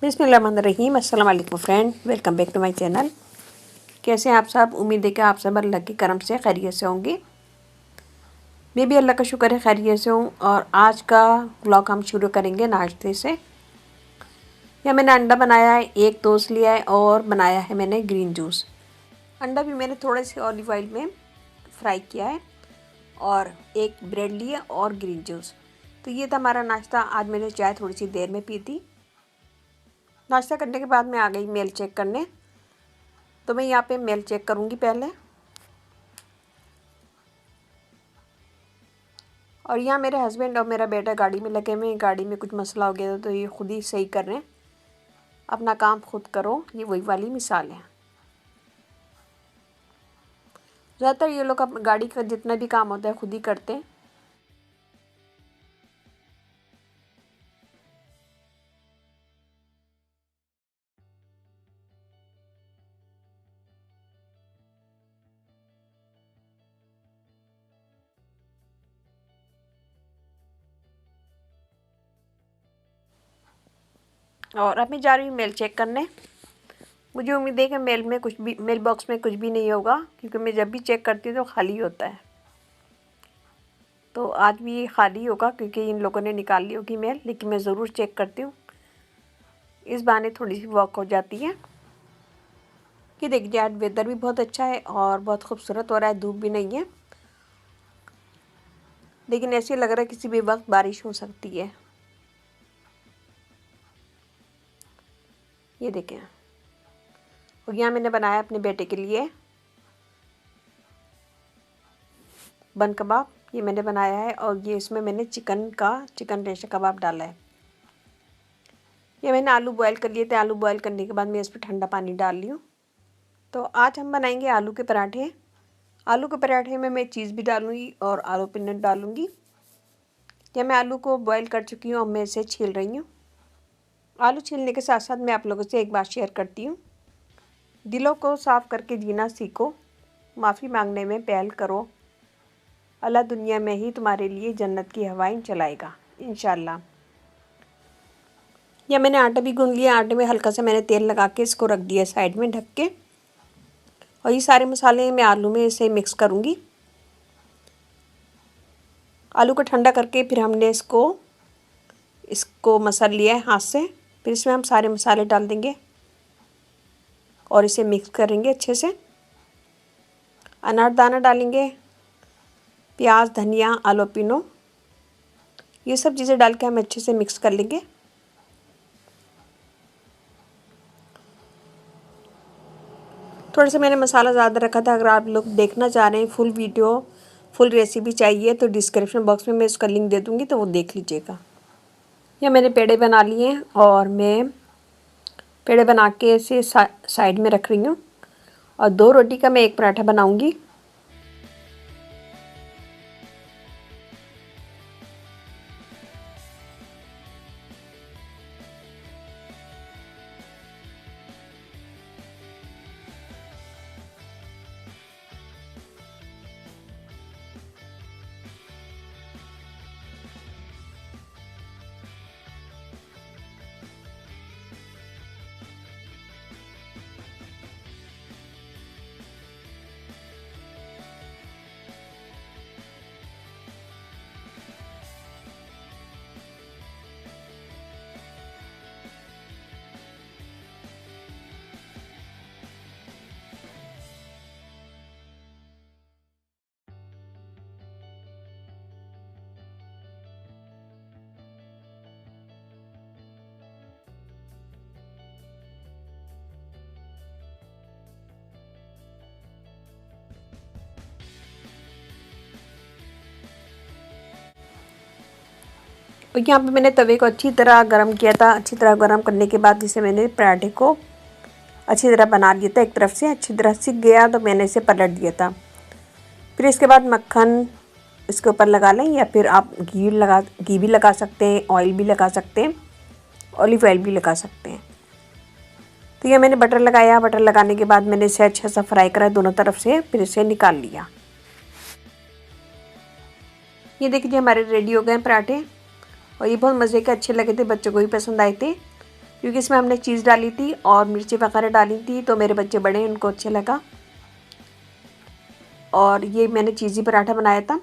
बिस्मिल्लाहिर्रहमानिर्रहीम। अस्सलाम वालेकुम friend, welcome back to my channel. कैसे हैं आप सब? उम्मीद है कि आप सब अल्लाह के करम से खैरियत से होंगे। मैं भी अल्लाह का शुक्र है खैरियत से हूँ। और आज का व्लॉग हम शुरू करेंगे नाश्ते से। यह मैंने अंडा बनाया है, एक टोस्ट लिया है और बनाया है मैंने ग्रीन जूस। अंडा भी मैंने थोड़े से ऑलिव ऑयल में फ्राई किया है और एक ब्रेड लिया और ग्रीन जूस। तो ये था हमारा नाश्ता। आज मैंने चाय थोड़ी सी देर में पी थी। नाश्ता करने के बाद मैं आ गई मेल चेक करने। तो मैं यहाँ पे मेल चेक करूँगी पहले। और यहाँ मेरे हस्बैंड और मेरा बेटा गाड़ी में लगे हुए हैं। गाड़ी में कुछ मसला हो गया था तो ये खुद ही सही कर रहे हैं। अपना काम खुद करो, ये वही वाली मिसाल है। ज़्यादातर ये लोग गाड़ी का जितना भी काम होता है खुद ही करते हैं। और अब मैं जा रही हूँ मेल चेक करने। मुझे उम्मीद है कि मेल बॉक्स में कुछ भी नहीं होगा, क्योंकि मैं जब भी चेक करती हूँ तो खाली होता है। तो आज भी ये खाली होगा क्योंकि इन लोगों ने निकाल ली होगी मेल, लेकिन मैं ज़रूर चेक करती हूँ। इस बहाने थोड़ी सी वॉक हो जाती है। कि देखिए आज वेदर भी बहुत अच्छा है और बहुत खूबसूरत हो रहा है, धूप भी नहीं है, लेकिन ऐसे लग रहा है किसी भी वक्त बारिश हो सकती है। ये देखें। और यहाँ मैंने बनाया अपने बेटे के लिए बन कबाब। ये मैंने बनाया है और ये इसमें मैंने चिकन रेशा कबाब डाला है। ये मैंने आलू बॉयल कर लिए थे। आलू बॉयल करने के बाद मैं इस पर ठंडा पानी डाल ली हूँ। तो आज हम बनाएंगे आलू के पराठे। आलू के पराठे में मैं चीज़ भी डालूँगी और आलू पीनट डालूँगी। या मैं आलू को बॉयल कर चुकी हूँ और मैं इसे छील रही हूँ। आलू छीलने के साथ साथ मैं आप लोगों से एक बात शेयर करती हूँ। दिलों को साफ़ करके जीना सीखो, माफ़ी मांगने में पहल करो। अल्लाह दुनिया में ही तुम्हारे लिए जन्नत की हवाएं चलाएगा इंशाल्लाह। या मैंने आटा भी गूंद लिया। आटे में हल्का सा मैंने तेल लगा के इसको रख दिया साइड में ढक के। और ये सारे मसाले मैं आलू में इसे मिक्स करूँगी। आलू को ठंडा करके फिर हमने इसको मसल लिया है हाथ से। फिर इसमें हम सारे मसाले डाल देंगे और इसे मिक्स करेंगे अच्छे से। अनारदाना डालेंगे, प्याज, धनिया, आलू पिनो, ये सब चीज़ें डाल के हम अच्छे से मिक्स कर लेंगे। थोड़ा सा मैंने मसाला ज़्यादा रखा था। अगर आप लोग देखना चाह रहे हैं फुल वीडियो, फुल रेसिपी चाहिए तो डिस्क्रिप्शन बॉक्स में मैं उसका लिंक दे दूँगी, तो वो देख लीजिएगा। यह मैंने पेड़े बना लिए हैं और मैं पेड़े बना के इसे साइड में रख रही हूँ। और 2 रोटी का मैं एक पराठा बनाऊँगी। और यहाँ पे मैंने तवे को अच्छी तरह गरम किया था। अच्छी तरह गरम करने के बाद इसे मैंने पराठे को अच्छी तरह बना लिया था। एक तरफ से अच्छी तरह सिक गया तो मैंने इसे पलट दिया था। फिर इसके बाद मक्खन इसके ऊपर लगा लें, या फिर आप घी भी लगा सकते हैं, ऑयल भी लगा सकते हैं, ऑलिव ऑयल भी लगा सकते हैं। तो ये मैंने बटर लगाया। बटर लगाने के बाद मैंने इसे अच्छा सा फ्राई करा दोनों तरफ से, फिर इसे निकाल लिया। ये देखिए हमारे रेडी हो गए पराठे और ये बहुत मज़े के अच्छे लगे थे, बच्चों को भी पसंद आए थे। क्योंकि इसमें हमने चीज़ डाली थी और मिर्ची वगैरह डाली थी, तो मेरे बच्चे बड़े हैं, उनको अच्छा लगा। और ये मैंने चीज़ी पराठा बनाया था,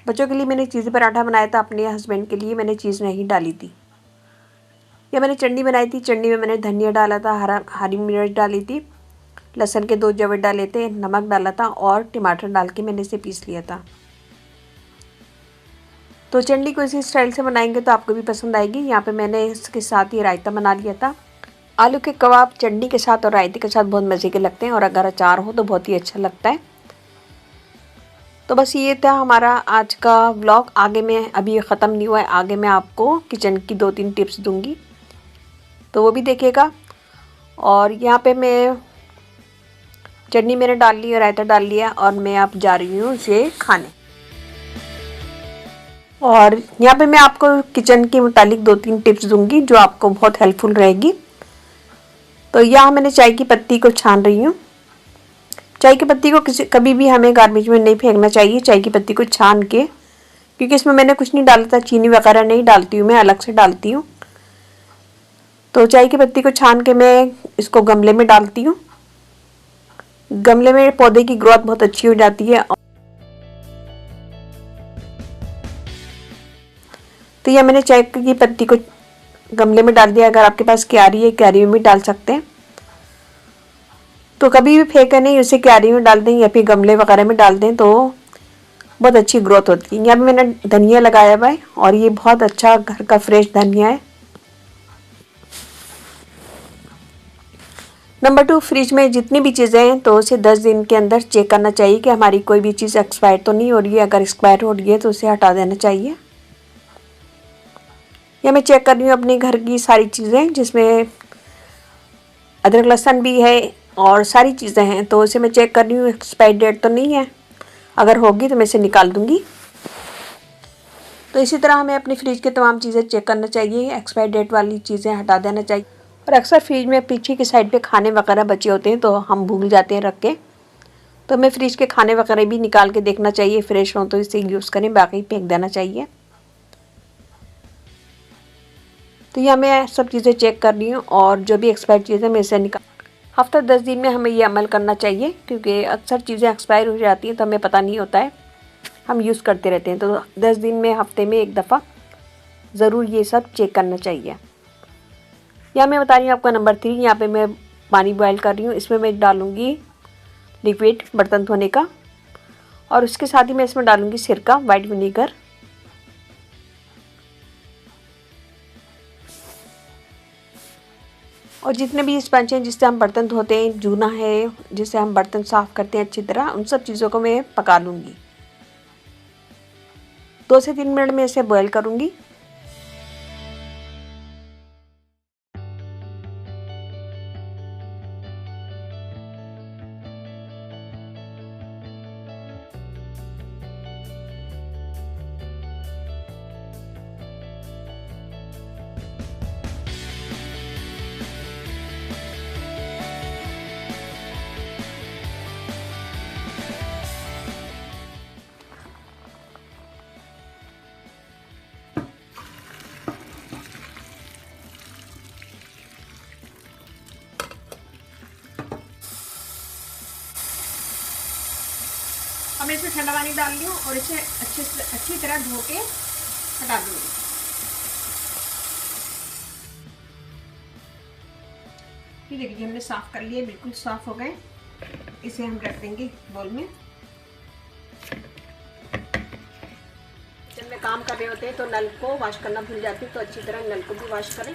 बच्चों के लिए मैंने चीज़ी पराठा बनाया था, अपने हस्बैंड के लिए मैंने चीज़ नहीं डाली थी। यह मैंने चटनी बनाई थी, चटनी में मैंने धनिया डाला था, हरी मिर्च डाली थी, लहसुन के 2 जवे डाले थे, नमक डाला था और टमाटर डाल के मैंने इसे पीस लिया था। तो चटनी को इसी स्टाइल से बनाएंगे तो आपको भी पसंद आएगी। यहाँ पे मैंने इसके साथ ही रायता बना लिया था। आलू के कबाब चटनी के साथ और रायते के साथ बहुत मज़े के लगते हैं, और अगर अचार हो तो बहुत ही अच्छा लगता है। तो बस ये था हमारा आज का व्लॉग। आगे में अभी ख़त्म नहीं हुआ है, आगे मैं आपको किचन की 2-3 टिप्स दूँगी, तो वो भी देखिएगा। और यहाँ पे मैं चटनी मैंने डाल ली और रायता डाल लिया, और मैं अब जा रही हूँ इसे खाने। और यहाँ पे मैं आपको किचन के मुतालिक 2-3 टिप्स दूंगी जो आपको बहुत हेल्पफुल रहेगी। तो यहाँ मैंने चाय की पत्ती को छान रही हूँ। चाय की पत्ती को कभी भी हमें गार्बेज में नहीं फेंकना चाहिए। चाय की पत्ती को छान के, क्योंकि इसमें मैंने कुछ नहीं डाला था, चीनी वगैरह नहीं डालती हूँ, मैं अलग से डालती हूँ। तो चाय की पत्ती को छान के मैं इसको गमले में डालती हूँ। गमले में पौधे की ग्रोथ बहुत अच्छी हो जाती है। तो यह मैंने चाय की पत्ती को गमले में डाल दिया। अगर आपके पास क्यारी है, क्यारी में भी डाल सकते हैं। तो कभी भी फेंके नहीं, उसे क्यारी में डाल दें या फिर गमले वगैरह में डाल दें तो बहुत अच्छी ग्रोथ होती है। यहाँ पे मैंने धनिया लगाया हुआ है, और ये बहुत अच्छा घर का फ्रेश धनिया है। नंबर 2, फ्रिज में जितनी भी चीज़ें हैं तो उसे 10 दिन के अंदर चेक करना चाहिए कि हमारी कोई भी चीज़ एक्सपायर तो नहीं हो रही है। अगर एक्सपायर हो रही है तो उसे हटा देना चाहिए। या मैं चेक कर रही हूँ अपने घर की सारी चीज़ें, जिसमें अदरक लहसुन भी है और सारी चीज़ें हैं, तो उसे मैं चेक कर रही हूँ एक्सपायरी डेट तो नहीं है। अगर होगी तो मैं इसे निकाल दूँगी। तो इसी तरह हमें अपनी फ्रिज की तमाम चीज़ें चेक करना चाहिए, एक्सपायरी डेट वाली चीज़ें हटा देना चाहिए। और अक्सर फ्रिज में पीछे की साइड पे खाने वगैरह बचे होते हैं तो हम भूल जाते हैं रख के, तो हमें फ्रिज के खाने वगैरह भी निकाल के देखना चाहिए, फ्रेश हो तो इसे यूज़ करें, बाकी फेंक देना चाहिए। तो यह मैं सब चीज़ें चेक कर रही हूँ, और जो भी एक्सपायर चीज़ें मैं इसे निकाल, हफ्ता 10 दिन में हमें ये अमल करना चाहिए, क्योंकि अक्सर चीज़ें एक्सपायर हो जाती हैं तो हमें पता नहीं होता है, हम यूज़ करते रहते हैं। तो 10 दिन में, हफ्ते में एक दफ़ा ज़रूर ये सब चेक करना चाहिए। यहाँ मैं बता रही हूँ आपका नंबर 3। यहाँ पे मैं पानी बॉयल कर रही हूँ, इसमें मैं डालूँगी लिक्विड बर्तन धोने का, और उसके साथ ही मैं इसमें डालूँगी सिरका, वाइट विनीगर। और जितने भी स्पंज हैं जिससे हम बर्तन धोते हैं, जूना है जिससे हम बर्तन साफ़ करते हैं अच्छी तरह, उन सब चीज़ों को मैं पका लूँगी। 2 से 3 मिनट में इसे बॉयल करूँगी। अब मैं इसमें ठंडा पानी डाल रही हूँ और इसे अच्छी तरह धो के हटा दूँगी। ये देखिए हमने साफ़ कर लिए, बिल्कुल साफ़ हो गए। इसे हम रख देंगे बाउल में। जब में काम कर रहे होते हैं तो नल को वॉश करना भूल जाती है, तो अच्छी तरह नल को भी वॉश करें।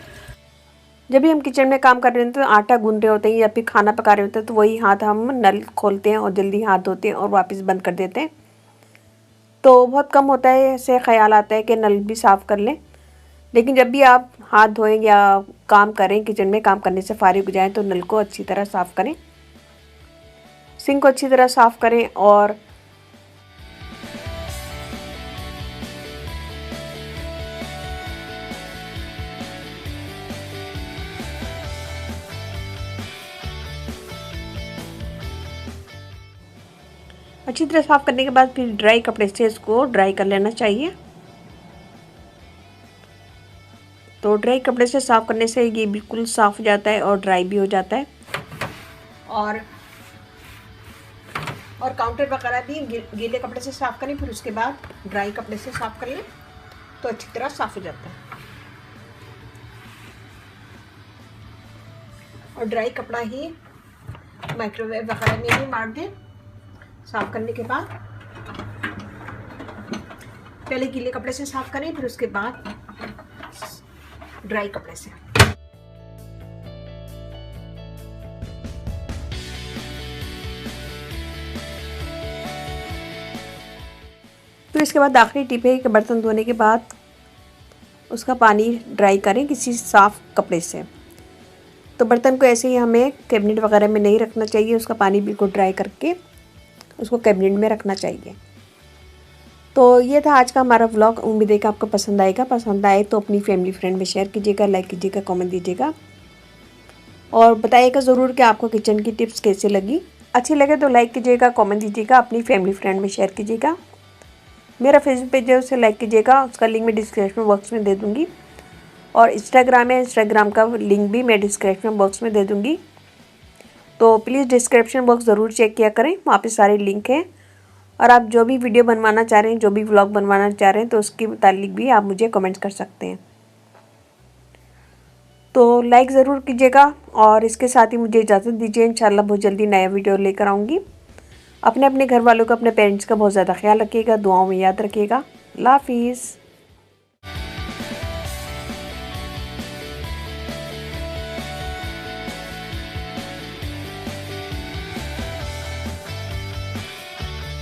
जब भी हम किचन में काम कर रहे होते हैं, तो आटा गूंद रहे होते हैं या फिर खाना पका रहे होते हैं, तो वही हाथ हम नल खोलते हैं और जल्दी हाथ धोते हैं और वापस बंद कर देते हैं। तो बहुत कम होता है, ऐसे ख्याल आता है कि नल भी साफ़ कर लें। लेकिन जब भी आप हाथ धोएं या काम करें, किचन में काम करने से फारिग हो जाएं, तो नल को अच्छी तरह साफ़ करें, सिंक को अच्छी तरह साफ़ करें। और अच्छी तरह साफ़ करने के बाद फिर ड्राई कपड़े से इसको ड्राई कर लेना चाहिए। तो ड्राई कपड़े से साफ़ करने से ये बिल्कुल साफ़ हो जाता है और ड्राई भी हो जाता है। और काउंटर वगैरह भी गीले कपड़े से साफ़ करें, फिर उसके बाद ड्राई कपड़े से साफ़ कर लें तो अच्छी तरह साफ़ हो जाता है। और ड्राई कपड़ा ही माइक्रोवेव वगैरह में ही मार दें साफ़ करने के बाद। पहले गीले कपड़े से साफ़ करें, फिर उसके बाद ड्राई कपड़े से। फिर इसके बाद आखिरी टिप है कि बर्तन धोने के बाद उसका पानी ड्राई करें किसी साफ़ कपड़े से। तो बर्तन को ऐसे ही हमें कैबिनेट वगैरह में नहीं रखना चाहिए, उसका पानी बिल्कुल ड्राई करके उसको कैबिनेट में रखना चाहिए। तो ये था आज का हमारा व्लॉग। उम्मीद है कि आपको पसंद आएगा। पसंद आए तो अपनी फैमिली फ्रेंड में शेयर कीजिएगा, लाइक कीजिएगा, कमेंट दीजिएगा और बताइएगा ज़रूर कि आपको किचन की टिप्स कैसे लगी। अच्छी लगे तो लाइक कीजिएगा, कमेंट दीजिएगा, अपनी फैमिली फ्रेंड में शेयर कीजिएगा। मेरा फेसबुक पेज है, उसे लाइक कीजिएगा, उसका लिंक मैं डिस्क्रिप्शन बॉक्स में दे दूँगी। और इंस्टाग्राम है, इंस्टाग्राम का लिंक भी मैं डिस्क्रिप्शन बॉक्स में दे दूँगी। तो प्लीज़ डिस्क्रिप्शन बॉक्स ज़रूर चेक किया करें, वहाँ पे सारे लिंक हैं। और आप जो भी वीडियो बनवाना चाह रहे हैं, जो भी व्लॉग बनवाना चाह रहे हैं, तो उसके मुतालिक भी आप मुझे कमेंट कर सकते हैं। तो लाइक ज़रूर कीजिएगा और इसके साथ ही मुझे इजाज़त दीजिए। इंशाल्लाह बहुत जल्दी नया वीडियो लेकर आऊँगी। अपने घर वालों को, अपने पेरेंट्स का बहुत ज़्यादा ख्याल रखिएगा, दुआओं में याद रखिएगा। अल्लाह हाफिज़।